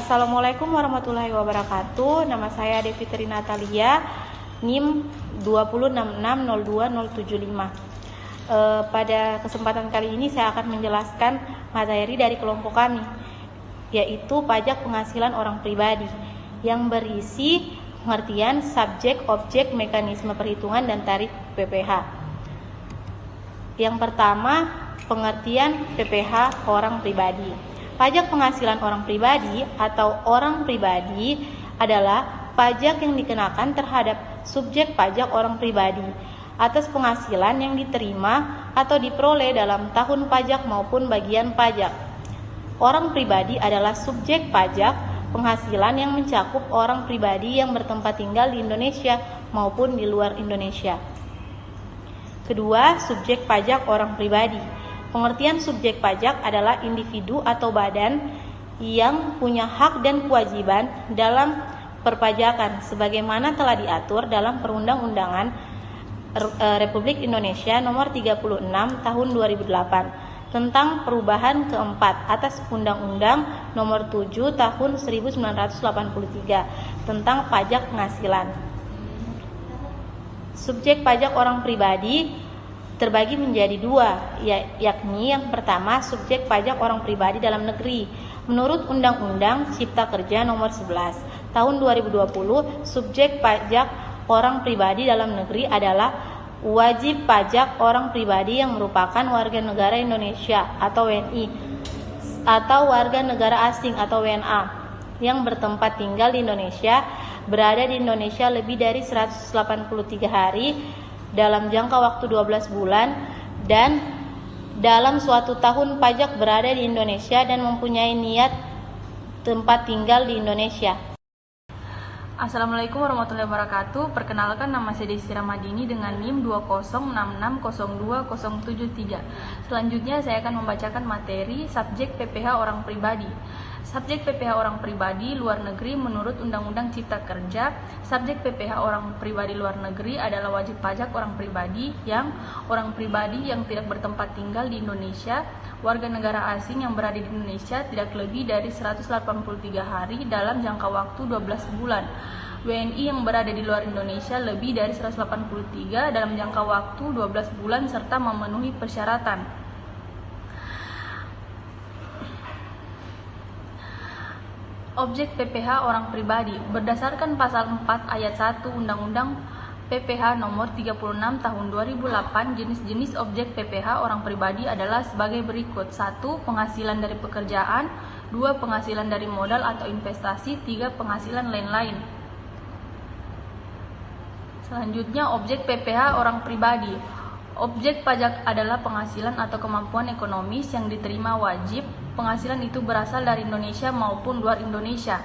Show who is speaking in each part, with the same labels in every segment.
Speaker 1: Assalamualaikum warahmatullahi wabarakatuh. Nama saya Devitri Natalia, NIM 206602075. Pada kesempatan kali ini saya akan menjelaskan materi dari kelompok kami, yaitu pajak penghasilan orang pribadi, yang berisi pengertian subjek, objek, mekanisme perhitungan, dan tarif PPh. Yang pertama, pengertian PPh orang pribadi. Pajak penghasilan orang pribadi atau orang pribadi adalah pajak yang dikenakan terhadap subjek pajak orang pribadi atas penghasilan yang diterima atau diperoleh dalam tahun pajak maupun bagian pajak. Orang pribadi adalah subjek pajak penghasilan yang mencakup orang pribadi yang bertempat tinggal di Indonesia maupun di luar Indonesia. Kedua, subjek pajak orang pribadi. Pengertian subjek pajak adalah individu atau badan yang punya hak dan kewajiban dalam perpajakan sebagaimana telah diatur dalam Perundang-undangan Republik Indonesia Nomor 36 Tahun 2008 tentang perubahan keempat atas Undang-Undang Nomor 7 Tahun 1983 tentang pajak penghasilan. Subjek pajak orang pribadi terbagi menjadi dua, yakni yang pertama subjek pajak orang pribadi dalam negeri. Menurut Undang-Undang Cipta Kerja Nomor 11 Tahun 2020, subjek pajak orang pribadi dalam negeri adalah wajib pajak orang pribadi yang merupakan warga negara Indonesia atau WNI atau warga negara asing atau WNA yang bertempat tinggal di Indonesia, berada di Indonesia lebih dari 183 hari dalam jangka waktu 12 bulan dan dalam suatu tahun pajak berada di Indonesia dan mempunyai niat tempat tinggal di Indonesia.
Speaker 2: Assalamualaikum warahmatullahi wabarakatuh. Perkenalkan, nama saya Desi Ramadini dengan NIM 206602073. Selanjutnya saya akan membacakan materi subjek PPh orang pribadi. Subjek PPh orang pribadi luar negeri menurut Undang-Undang Cipta Kerja, subjek PPh orang pribadi luar negeri adalah wajib pajak orang pribadi yang tidak bertempat tinggal di Indonesia, warga negara asing yang berada di Indonesia tidak lebih dari 183 hari dalam jangka waktu 12 bulan. WNI yang berada di luar Indonesia lebih dari 183 dalam jangka waktu 12 bulan serta memenuhi persyaratan. Objek PPh orang pribadi berdasarkan pasal 4 ayat 1 Undang-Undang PPh nomor 36 tahun 2008, jenis-jenis objek PPh orang pribadi adalah sebagai berikut. 1. Penghasilan dari pekerjaan. 2. Penghasilan dari modal atau investasi. 3. Penghasilan lain-lain. Selanjutnya, objek PPh orang pribadi. Objek pajak adalah penghasilan atau kemampuan ekonomis yang diterima wajib. Penghasilan itu berasal dari Indonesia maupun luar Indonesia.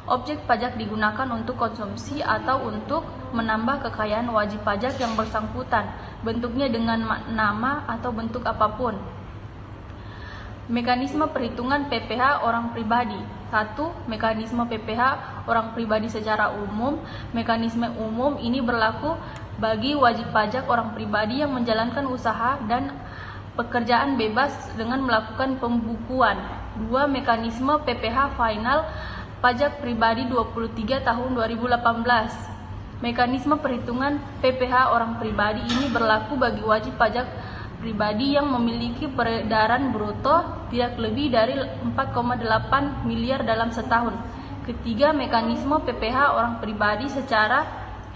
Speaker 2: Objek pajak digunakan untuk konsumsi atau untuk menambah kekayaan wajib pajak yang bersangkutan, bentuknya dengan nama atau bentuk apapun. Mekanisme perhitungan PPh orang pribadi. 1. Mekanisme PPh orang pribadi secara umum. Mekanisme umum ini berlaku bagi wajib pajak orang pribadi yang menjalankan usaha dan pekerjaan bebas dengan melakukan pembukuan. 2. Mekanisme PPh final pajak pribadi 23 tahun 2018. Mekanisme perhitungan PPh orang pribadi ini berlaku bagi wajib pajak pribadi yang memiliki peredaran bruto tidak lebih dari 4,8 miliar dalam setahun. Ketiga, mekanisme PPh orang pribadi secara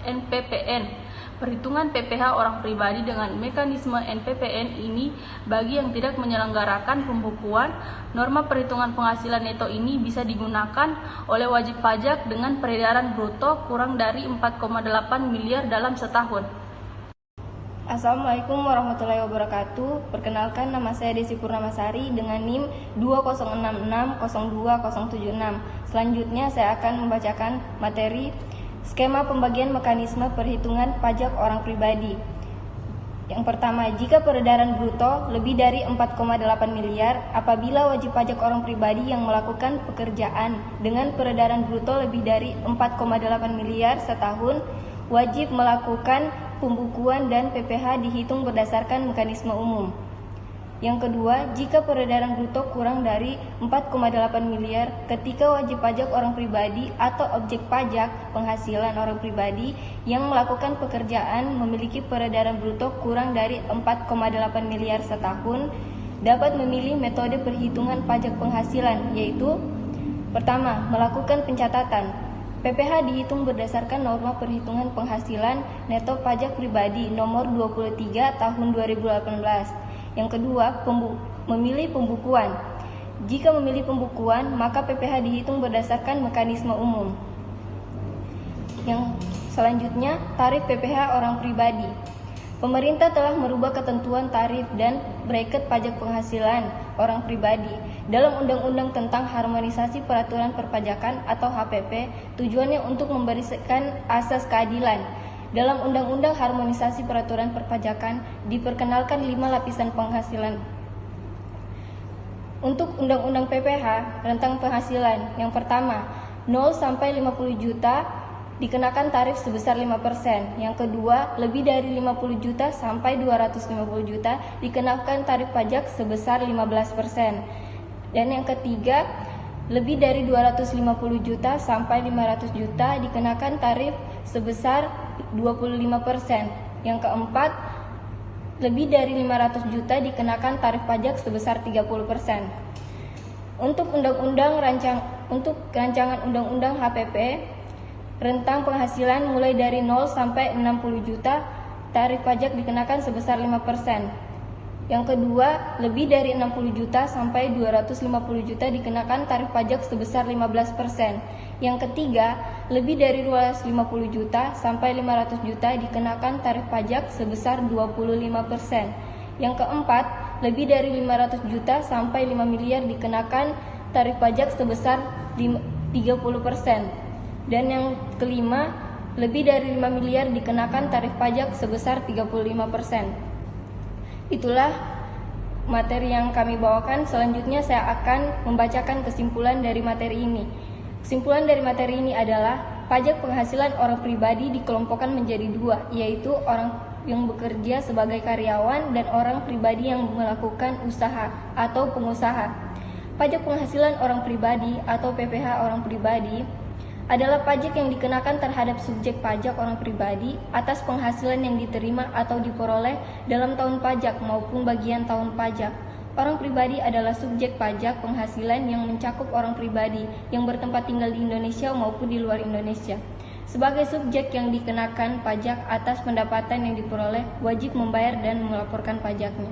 Speaker 2: NPPN. Perhitungan PPh orang pribadi dengan mekanisme NPPN ini bagi yang tidak menyelenggarakan pembukuan, norma perhitungan penghasilan neto ini bisa digunakan oleh wajib pajak dengan peredaran bruto kurang dari 4,8 miliar dalam setahun.
Speaker 3: Assalamualaikum warahmatullahi wabarakatuh. Perkenalkan, nama saya Desi Purnamasari dengan NIM 206602076. Selanjutnya saya akan membacakan materi skema pembagian mekanisme perhitungan pajak orang pribadi. Yang pertama, jika peredaran bruto lebih dari 4,8 miliar, apabila wajib pajak orang pribadi yang melakukan pekerjaan dengan peredaran bruto lebih dari 4,8 miliar setahun, wajib melakukan pembukuan dan PPh dihitung berdasarkan mekanisme umum. Yang kedua, jika peredaran bruto kurang dari 4,8 miliar ketika wajib pajak orang pribadi atau objek pajak penghasilan orang pribadi yang melakukan pekerjaan memiliki peredaran bruto kurang dari 4,8 miliar setahun, dapat memilih metode perhitungan pajak penghasilan, yaitu pertama, melakukan pencatatan. PPh dihitung berdasarkan norma perhitungan penghasilan neto pajak pribadi nomor 23 tahun 2018. Yang kedua, memilih pembukuan. Jika memilih pembukuan, maka PPh dihitung berdasarkan mekanisme umum. Yang selanjutnya, tarif PPh orang pribadi. Pemerintah telah merubah ketentuan tarif dan bracket pajak penghasilan orang pribadi dalam Undang-Undang tentang Harmonisasi Peraturan Perpajakan atau HPP, tujuannya untuk memberikan asas keadilan. Dalam Undang-Undang Harmonisasi Peraturan Perpajakan diperkenalkan 5 lapisan penghasilan. Untuk Undang-Undang PPh, rentang penghasilan yang pertama 0 sampai 50 juta dikenakan tarif sebesar 5%. Yang kedua, lebih dari 50 juta sampai 250 juta dikenakan tarif pajak sebesar 15%. Dan yang ketiga, lebih dari 250 juta sampai 500 juta dikenakan tarif sebesar 25%. Yang keempat, lebih dari 500 juta dikenakan tarif pajak sebesar 30%. Untuk rancangan undang-undang HPP, rentang penghasilan mulai dari 0 sampai 60 juta, tarif pajak dikenakan sebesar 5%. Yang kedua, lebih dari 60 juta sampai 250 juta dikenakan tarif pajak sebesar 15%. Yang ketiga, lebih dari 250 juta sampai 500 juta dikenakan tarif pajak sebesar 25%. Yang keempat, lebih dari 500 juta sampai 5 miliar dikenakan tarif pajak sebesar 30%. Dan yang kelima, lebih dari 5 miliar dikenakan tarif pajak sebesar 35%. Itulah materi yang kami bawakan. Selanjutnya saya akan membacakan kesimpulan dari materi ini. Kesimpulan dari materi ini adalah pajak penghasilan orang pribadi dikelompokkan menjadi dua, yaitu orang yang bekerja sebagai karyawan dan orang pribadi yang melakukan usaha atau pengusaha. Pajak penghasilan orang pribadi atau PPh orang pribadi adalah pajak yang dikenakan terhadap subjek pajak orang pribadi atas penghasilan yang diterima atau diperoleh dalam tahun pajak maupun bagian tahun pajak. Orang pribadi adalah subjek pajak penghasilan yang mencakup orang pribadi yang bertempat tinggal di Indonesia maupun di luar Indonesia. Sebagai subjek yang dikenakan pajak atas pendapatan yang diperoleh, wajib membayar dan melaporkan pajaknya.